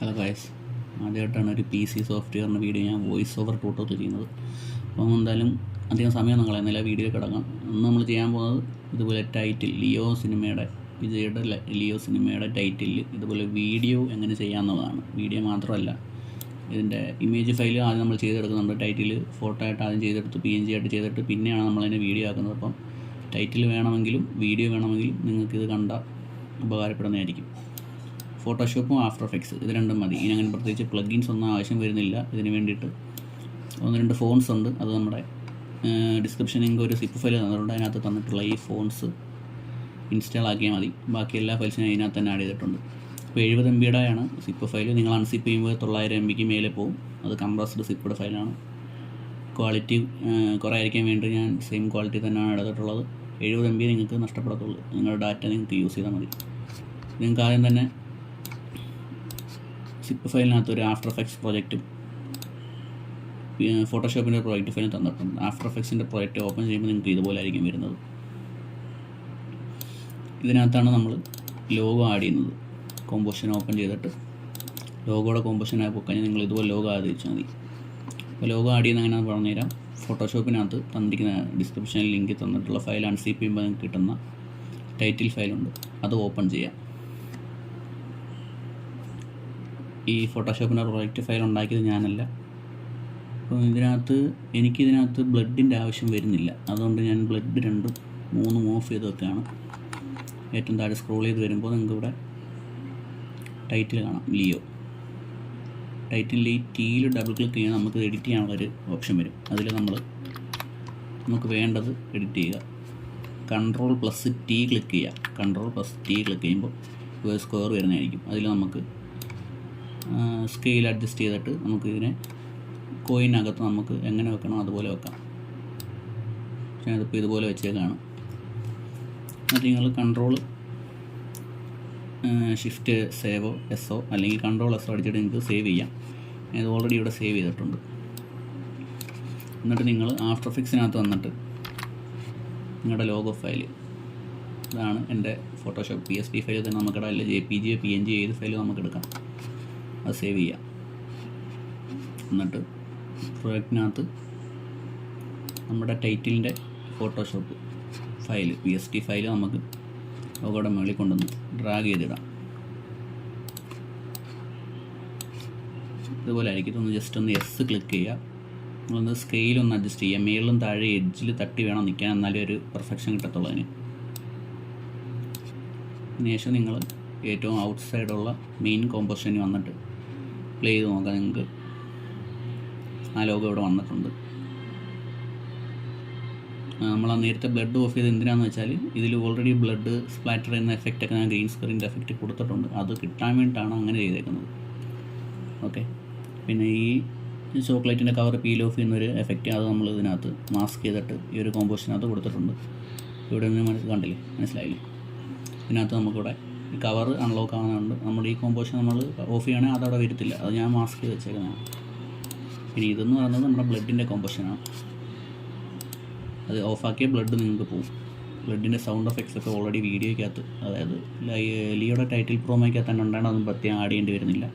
Hello guys, ആദ്യമായിട്ടാണ് ഒരു PC സോഫ്റ്റ്വെയറിൻ്റെ video ഞാൻ വോയിസ് ഓവർ ട്യൂട്ടോറിയൽ ചെയ്യുന്നത്. അപ്പോൾ എന്തായാലും അധികം സമയമൊന്നും കളയുന്നില്ല, വീഡിയോ കിടക്കാം. ഇന്ന് നമ്മൾ ചെയ്യാൻ പോകുന്നത് ഇതുപോലെ ടൈറ്റിൽ ലിയോ സിനിമയുടെ ടൈറ്റിൽ ഇതുപോലെ വീഡിയോ എങ്ങനെ ചെയ്യാവുന്നതാണ്. വീഡിയോ മാത്രമല്ല, ഇതിൻ്റെ ഇമേജ് ഫയൽ ആദ്യം നമ്മൾ ചെയ്തെടുക്കുന്നുണ്ട്. ടൈറ്റിൽ ഫോട്ടോ ആയിട്ട് ആദ്യം ചെയ്തെടുത്ത് PNG ആയിട്ട് ചെയ്തിട്ട് പിന്നെയാണ് നമ്മളതിനെ വീഡിയോ ആക്കുന്നത്. അപ്പം ടൈറ്റിൽ വേണമെങ്കിലും വീഡിയോ വേണമെങ്കിലും നിങ്ങൾക്കിത് കണ്ടാൽ ഉപകാരപ്പെടുന്നതായിരിക്കും. ഫോട്ടോഷോപ്പും ആഫ്റ്റർ എഫക്ട്സ് ഇത് രണ്ടും മതി. ഇനി അങ്ങനെ പ്രത്യേകിച്ച് പ്ലഗിൻസ് ഒന്നും ആവശ്യം വരുന്നില്ല. ഇതിന് വേണ്ടിയിട്ട് 1-2 ഫോൺസ് ഉണ്ട്. അത് നമ്മുടെ ഡിസ്ക്രിപ്ഷനിൽ നിങ്ങൾക്ക് ഒരു സിപ്പ് ഫയൽ തന്നിട്ടുണ്ട്. അതിനകത്ത് തന്നിട്ടുള്ള ഈ ഫോൺസ് ഇൻസ്റ്റാൾ ആക്കിയാൽ മതി. ബാക്കി എല്ലാ ഫയൽസിനും അതിനകത്ത് തന്നെ ആഡ് ചെയ്തിട്ടുണ്ട്. ഇപ്പോൾ 70 MB ആണ് സിപ്പ് ഫയൽ. നിങ്ങൾ അൺസിപ്പ് ചെയ്യുമ്പോൾ 900 MB മേലെ പോകും. അത് കംപ്രസ്ഡ് സിപ്പഡ് ഫയലാണ്. ക്വാളിറ്റി കുറയായിരിക്കാൻ വേണ്ടി ഞാൻ സെയിം ക്വാളിറ്റി തന്നെയാണ് എടുത്തിട്ടുള്ളത്. 70 MB നിങ്ങൾക്ക് നഷ്ടപ്പെടത്തുള്ളൂ. നിങ്ങളുടെ ഡാറ്റ നിങ്ങൾക്ക് യൂസ് ചെയ്താൽ മതി. നിങ്ങൾക്ക് ആദ്യം തന്നെ സിപ്പ് ഫയലിനകത്ത് ഒരു ആഫ്റ്റർ എഫക്ട്സ് പ്രോജക്റ്റും ഫോട്ടോഷോപ്പിൻ്റെ പ്രോജക്റ്റ് ഫയലും തന്നിട്ടുണ്ട്. ആഫ്റ്റർ എഫക്ട്സിൻ്റെ പ്രോജക്റ്റ് ഓപ്പൺ ചെയ്യുമ്പോൾ നിങ്ങൾക്ക് ഇതുപോലെ ആയിരിക്കും വരുന്നത്. ഇതിനകത്താണ് നമ്മൾ ലോഗോ ആഡ് ചെയ്യുന്നത്. കോമ്പോസിഷൻ ഓപ്പൺ ചെയ്തിട്ട് ലോഗോയുടെ കോമ്പോസിഷൻ ആയി പോയി നിങ്ങൾ ഇതുപോലെ ലോഗോ ആഡ് വെച്ചാൽ മതി. അപ്പോൾ ലോഗോ ആഡ് ചെയ്യുന്ന എങ്ങനെയാണെന്ന് പറഞ്ഞുതരാം. ഫോട്ടോഷോപ്പിനകത്ത് തന്നിരിക്കുന്ന ഡിസ്ക്രിപ്ഷനിൽ ലിങ്ക് തന്നിട്ടുള്ള ഫയൽ അൺസിപ്പ് ചെയ്യുമ്പോൾ നിങ്ങൾക്ക് കിട്ടുന്ന ടൈറ്റിൽ ഫയലുണ്ട്, അത് ഓപ്പൺ ചെയ്യാം. ഈ ഫോട്ടോഷോപ്പിൻ്റെ പ്രോജക്റ്റ് ഫയൽ ഉണ്ടാക്കിയത് ഞാനല്ല. അപ്പോൾ എനിക്കിതിനകത്ത് ബ്ലഡിൻ്റെ ആവശ്യം വരുന്നില്ല. അതുകൊണ്ട് ഞാൻ ബ്ലഡ് 2, 3 ഓഫ് ചെയ്ത് വെക്കുകയാണ്. ഏറ്റവും താഴെ സ്ക്രോൾ ചെയ്ത് വരുമ്പോൾ നിങ്ങൾക്ക് ഇവിടെ ടൈറ്റിൽ കാണാം, ലിയോ. ടൈറ്റിൽ ഈ ടീയിൽ ഡബിൾ ക്ലിക്ക് ചെയ്യാൻ നമുക്ക് എഡിറ്റ് ചെയ്യാനുള്ളൊരു ഓപ്ഷൻ വരും. അതിൽ നമുക്ക് വേണ്ടത് എഡിറ്റ് ചെയ്യുക. Ctrl+T ക്ലിക്ക് ചെയ്യുക. Ctrl+T ക്ലിക്ക് ചെയ്യുമ്പോൾ ഒരു സ്ക്വയർ വരുന്നതായിരിക്കും. അതിൽ നമുക്ക് സ്കെയിൽ അഡ്ജസ്റ്റ് ചെയ്തിട്ട് നമുക്കിതിനെ കോയിനകത്ത് നമുക്ക് എങ്ങനെ വെക്കണോ അതുപോലെ വെക്കാം. ഞാനിതിപ്പോൾ ഇതുപോലെ വെച്ചേക്കാണ്. എന്നിട്ട് നിങ്ങൾ Shift സേവോ എസ്സോ അല്ലെങ്കിൽ Ctrl+S അടിച്ചിട്ട് നിങ്ങൾക്ക് സേവ് ചെയ്യാം. ഇത് ഓൾറെഡി ഇവിടെ സേവ് ചെയ്തിട്ടുണ്ട്. എന്നിട്ട് നിങ്ങൾ ആഫ്റ്റർ എഫക്ട്സിനകത്ത് വന്നിട്ട് നിങ്ങളുടെ ലോഗോ ഫയൽ, ഇതാണ് എൻ്റെ ഫോട്ടോഷോപ്പ് PSD ഫയൽ തന്നെ നമുക്കിടാം. അല്ല JPG PNG ഏത് ഫയലും നമുക്കെടുക്കാം. അത് സേവ് ചെയ്യാം. എന്നിട്ട് പ്രോജക്റ്റിനകത്ത് നമ്മുടെ ടൈറ്റിലിൻ്റെ ഫോട്ടോഷോപ്പ് ഫയൽ PSD ഫയൽ നമുക്ക് ലോഗോയുടെ മുകളിൽ കൊണ്ടുവന്ന് ഡ്രാഗ് ചെയ്തിടാം. ഇതുപോലെ ആയിരിക്കും. ഇതൊന്ന് ജസ്റ്റ് ഒന്ന് S ക്ലിക്ക് ചെയ്യുക. നിങ്ങളൊന്ന് സ്കെയിലൊന്ന് അഡ്ജസ്റ്റ് ചെയ്യുക. മേളിലും താഴെ എഡ്ജിൽ തട്ടി വേണം നിൽക്കാൻ, എന്നാലേ ഒരു പെർഫെക്ഷൻ കിട്ടത്തുള്ളൂ അതിന്. അതിനുശേഷം നിങ്ങൾ ഏറ്റവും ഔട്ട് സൈഡുള്ള മെയിൻ കോമ്പോസിഷനിൽ വന്നിട്ട് പ്ലേ ചെയ്ത് നോക്കാം. നിങ്ങൾക്ക് ആ ലോഗോ ഇവിടെ വന്നിട്ടുണ്ട്. നമ്മൾ നേരത്തെ ബ്ലഡ് ഓഫ് ചെയ്ത് എന്തിനാണെന്ന് വെച്ചാൽ ഇതിൽ ഓൾറെഡി ബ്ലഡ് സ്പ്ലാറ്റർ എന്ന എഫക്റ്റൊക്കെ ഞാൻ ഗ്രീൻ സ്ക്രീനിൻ്റെ എഫക്റ്റ് കൊടുത്തിട്ടുണ്ട്. അത് കിട്ടാൻ വേണ്ടിയിട്ടാണ് അങ്ങനെ ചെയ്തേക്കുന്നത്. ഓക്കെ. പിന്നെ ഈ ചോക്ലേറ്റിൻ്റെ കവർ പീൽ ഓഫ് ചെയ്യുന്നൊരു എഫക്റ്റ്, അത് നമ്മൾ ഇതിനകത്ത് മാസ്ക് ചെയ്തിട്ട് ഈ ഒരു കോമ്പോസിഷനകത്ത് കൊടുത്തിട്ടുണ്ട്. ഇവിടെ നിന്ന് കണ്ടില്ലേ, മനസ്സിലായില്ലേ? ഇതിനകത്ത് നമുക്കിവിടെ ഈ കവർ അൺലോക്ക് ആവുന്നുണ്ട്. നമ്മൾ ഈ കോമ്പോസിഷൻ നമ്മൾ ഓഫ് ചെയ്യണമെങ്കിൽ അതവിടെ വരത്തില്ല. അത് ഞാൻ മാസ്ക് ചെയ്ത് വെച്ചേക്കുന്നതാണ്. പിന്നെ ഇതെന്ന് പറയുന്നത് നമ്മുടെ ബ്ലഡിൻ്റെ കോമ്പോസിഷനാണ്. അത് ഓഫാക്കിയ ബ്ലഡ് നിങ്ങൾക്ക് പോകും. ബ്ലഡിൻ്റെ സൗണ്ട് എഫക്ട്സ് ഒക്കെ ഓൾറെഡി വീഡിയോയ്ക്കകത്ത്, അതായത് ലിയോയുടെ ടൈറ്റിൽ പ്രോമോയ്ക്കകത്ത് തന്നെ ഉണ്ടാണ്. അതൊന്നും പ്രത്യേകം ആഡ് ചെയ്യേണ്ടി വരുന്നില്ല.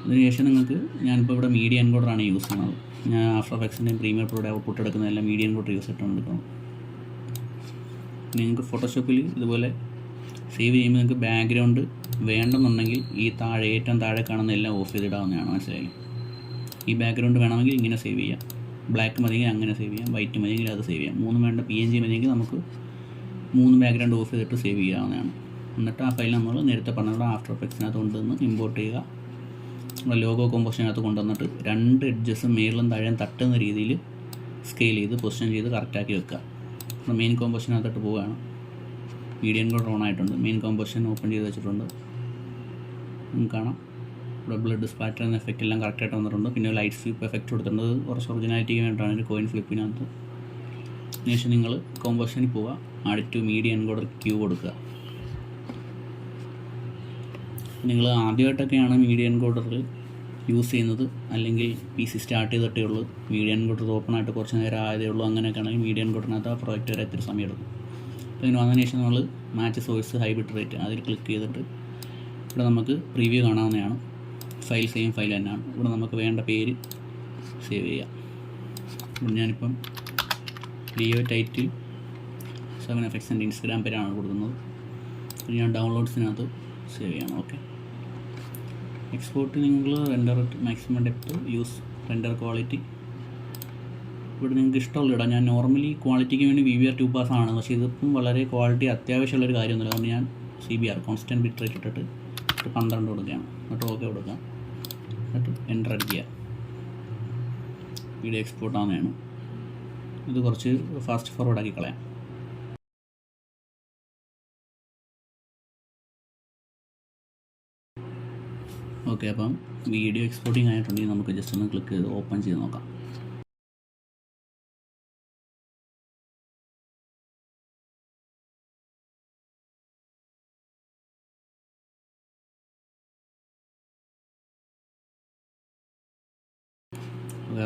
അതിനുശേഷം നിങ്ങൾക്ക് ഞാനിപ്പോൾ ഇവിടെ മീഡിയ എൻകോഡറാണ് യൂസ് ചെയ്യുന്നത്. ഞാൻ ആഫ്റ്റർ എഫക്ട്സിൻ്റെയും പ്രീമിയർ പ്രോയുടെ ഔട്ട്പുട്ട് എടുക്കുന്നതെല്ലാം മീഡിയ എൻകോഡർ യൂസ് ചെയ്തിട്ടാണ് എടുക്കുന്നത്. നിങ്ങൾക്ക് ഫോട്ടോഷോപ്പിൽ ഇതുപോലെ സേവ് ചെയ്യുമ്പോൾ നിങ്ങൾക്ക് ബാക്ക്ഗ്രൗണ്ട് വേണമെന്നുണ്ടെങ്കിൽ ഈ ഏറ്റവും താഴെ കാണുന്ന എല്ലാം ഓഫ് ചെയ്തിടാവുന്നതാണ്. മനസ്സിലായി? ഈ ബാക്ക്ഗ്രൗണ്ട് വേണമെങ്കിൽ ഇങ്ങനെ സേവ് ചെയ്യാം. ബ്ലാക്ക് മതിയെങ്കിൽ അങ്ങനെ സേവ് ചെയ്യാം. വൈറ്റ് മതിയെങ്കിൽ അത് സേവ് ചെയ്യാം. 3 വേണ്ട PNG മതിയെങ്കിൽ നമുക്ക് 3 ബാക്ക്ഗ്രൗണ്ട് ഓഫ് ചെയ്തിട്ട് സേവ് ചെയ്യാവുന്നതാണ്. എന്നിട്ട് ആ ഫയൽ നമ്മൾ നേരത്തെ പറഞ്ഞ ആഫ്റ്റർ എഫക്ട്സിനകത്ത് കൊണ്ടുവന്ന് ഇമ്പോർട്ട് ചെയ്യുക. നമ്മുടെ ലോഗോ കോമ്പോസിഷനകത്ത് കൊണ്ടുവന്നിട്ട് 2 എഡ്ജസും മേളിലും താഴെയും തട്ടുന്ന രീതിയിൽ സ്കെയിൽ ചെയ്ത് പൊസിഷൻ ചെയ്ത് കറക്റ്റാക്കി വെക്കുക. നമ്മൾ മെയിൻ കോമ്പോസിഷനകത്തോട്ട് പോവുകയാണ്. മീഡിയ എൻകോഡർ ഓൺ ആയിട്ടുണ്ട്. മെയിൻ കോമ്പോസിഷൻ ഓപ്പൺ ചെയ്ത് വെച്ചിട്ടുണ്ട്. നമുക്ക് കാണാം ഇവിടെ ബ്ലഡ് സ്പ്ലാറ്റർ എന്ന എഫക്റ്റ് എല്ലാം കറക്റ്റായിട്ട് വന്നിട്ടുണ്ട്. പിന്നെ ലൈറ്റ് സ്വീപ്പ് എഫക്റ്റ് കൊടുത്തിട്ടുണ്ട്. കുറച്ച് ഒറിജിനാലിറ്റിക്ക് വേണ്ടിയിട്ടാണ് ഒരു കോയിൻ ഫ്ലിപ്പിനകത്ത്. അതിനുശേഷം നിങ്ങൾ കോമ്പോസിഷനിൽ പോവുക. Add to media encoder queue കൊടുക്കുക. നിങ്ങൾ ആദ്യമായിട്ടൊക്കെയാണ് മീഡിയ എൻകോഡറിൽ യൂസ് ചെയ്യുന്നത്, അല്ലെങ്കിൽ PC സ്റ്റാർട്ട് ചെയ്തിട്ടേ ഉള്ളൂ, മീഡിയ എൻകോഡർ ഓപ്പൺ ആയിട്ട് കുറച്ച് നേരം ആയതേ ഉള്ളൂ, അങ്ങനെയൊക്കെ ആണെങ്കിൽ മീഡിയ എൻകോഡറിനകത്ത് ആ പ്രോജക്റ്റ് വരെ ഇത്തിരി സമയം എടുക്കും. അപ്പോൾ ഇതിന് വന്നതിന് ശേഷം നമ്മൾ match source high bit rate അതിൽ ക്ലിക്ക് ചെയ്തിട്ട് ഇവിടെ നമുക്ക് പ്രീവ്യൂ കാണാവുന്നതാണ്. ഫയൽ സെയിം ഫയൽ തന്നെയാണ്. ഇവിടെ നമുക്ക് വേണ്ട പേര് സേവ് ചെയ്യാം. ഇവിടെ ഞാനിപ്പം ലിയോ ടൈറ്റിൽ SaviN.EffX എൻ്റെ ഇൻസ്റ്റാഗ്രാം പേരാണ് കൊടുക്കുന്നത്. ഞാൻ ഡൗൺലോഡ്സിനകത്ത് സേവ് ചെയ്യണം. ഓക്കെ, എക്സ്പോർട്ട് നിങ്ങൾ render maximum depth, use render quality. ഇവിടെ നിങ്ങൾക്ക് ഇഷ്ടമുള്ള ഇടാം. ഞാൻ നോർമലി ക്വാളിറ്റിക്ക് വേണ്ടി VBR 2 ആണ്, പക്ഷേ ഇതിപ്പം വളരെ ക്വാളിറ്റി അത്യാവശ്യമുള്ളൊരു കാര്യമൊന്നുമില്ല. അതുകൊണ്ട് ഞാൻ CBR കോൺസ്റ്റൻറ്റ് ബിറ്റ് റേറ്റ് ഇട്ടിട്ട് 12 കൊടുക്കുകയാണ്. എന്നിട്ട് ഓക്കെ കൊടുക്കാം. എന്നിട്ട് എൻ്റർ അടിക്കുക. വീഡിയോ എക്സ്പോർട്ട് ആവുന്നതാണ്. ഇത് കുറച്ച് ഫാസ്റ്റ് ഫോർവേഡ് ആക്കി കളയാം. ഓക്കെ, അപ്പം വീഡിയോ എക്സ്പോർട്ടിങ് ആയിട്ടുണ്ടെങ്കിൽ നമുക്ക് ജസ്റ്റ് ഒന്ന് ക്ലിക്ക് ചെയ്ത് ഓപ്പൺ ചെയ്ത് നോക്കാം.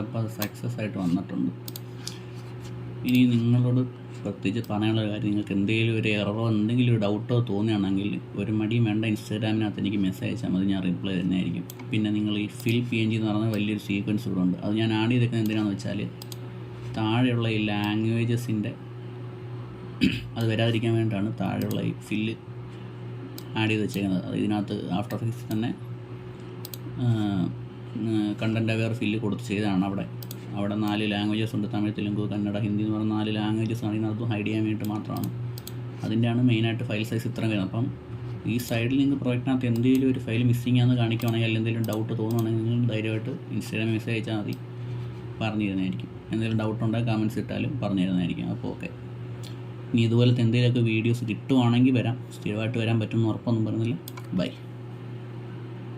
അപ്പോൾ അത് സക്സസ് ആയിട്ട് വന്നിട്ടുണ്ട്. ഇനി നിങ്ങളോട് പ്രത്യേകിച്ച് പറയാനുള്ള കാര്യം, നിങ്ങൾക്ക് എന്തെങ്കിലും ഒരു എററോ എന്തെങ്കിലും ഒരു ഡൗട്ടോ തോന്നുകയാണെങ്കിൽ ഒരു മടിയും വേണ്ട, ഇൻസ്റ്റാഗ്രാമിനകത്ത് എനിക്ക് മെസ്സേജ് അയച്ചാൽ മതി, ഞാൻ റിപ്ലൈ തരുന്നതായിരിക്കും. പിന്നെ നിങ്ങൾ ഈ ഫിൽ PNG എന്ന് പറഞ്ഞ വലിയൊരു സീക്വൻസ് ഇവിടെ ഉണ്ട്. അത് ഞാൻ ആഡ് ചെയ്തേക്കുന്നത് എന്തിനാണെന്ന് വെച്ചാൽ താഴെയുള്ള ഈ ലാംഗ്വേജസിൻ്റെ അത് വരാതിരിക്കാൻ വേണ്ടിയിട്ടാണ് താഴെയുള്ള ഈ ഫില്ല് ആഡ് ചെയ്ത് വെച്ചേക്കുന്നത്. അത് ഇതിനകത്ത് ആഫ്റ്റർ എഫക്ട്സ് തന്നെ കണ്ടൻറ്റ് അവെയർ ഫില്ല് കൊടുത്ത് ചെയ്തതാണ്. അവിടെ 4 ലാംഗ്വേജസ് ഉണ്ട്. തമിഴ്, തെലുങ്ക്, കന്നഡ, ഹിന്ദി എന്ന് പറഞ്ഞ 4 ലാംഗ്വേജസ് ആണ്. ഇതിനകത്ത് ഹൈഡ് ചെയ്യാൻ വേണ്ടിയിട്ട് മാത്രമാണ്. അതിൻ്റെയാണ് മെയിനായിട്ട് ഫയൽ സൈസ് ഇത്ര വരുന്നത്. അപ്പം ഈ സൈഡിൽ നിങ്ങൾ പ്രോജക്റ്റിനകത്ത് എന്തെങ്കിലും ഒരു ഫയൽ മിസ്സിംഗ് ആണെന്ന് കാണിക്കുകയാണെങ്കിൽ, അല്ലെങ്കിൽ എന്തെങ്കിലും ഡൗട്ട് തോന്നുകയാണെങ്കിൽ നിങ്ങൾ ധൈര്യമായിട്ട് ഇൻസ്റ്റാഗ്രാമിൽ മെസ്സേജ് അയച്ചാൽ മതി, പറഞ്ഞു തരുന്നതായിരിക്കും. എന്തെങ്കിലും ഡൗട്ട് ഉണ്ടെങ്കിൽ കമൻറ്റ്സ് ഇട്ടാലും പറഞ്ഞു തരുന്നതായിരിക്കും. അപ്പോൾ ഓക്കെ, ഇനി ഇതുപോലത്തെ എന്തെങ്കിലുമൊക്കെ വീഡിയോസ് കിട്ടുവാണെങ്കിൽ വരാം. സ്ഥിരമായിട്ട് വരാൻ പറ്റുമെന്ന് ഉറപ്പൊന്നും പറയുന്നില്ല. ബൈ.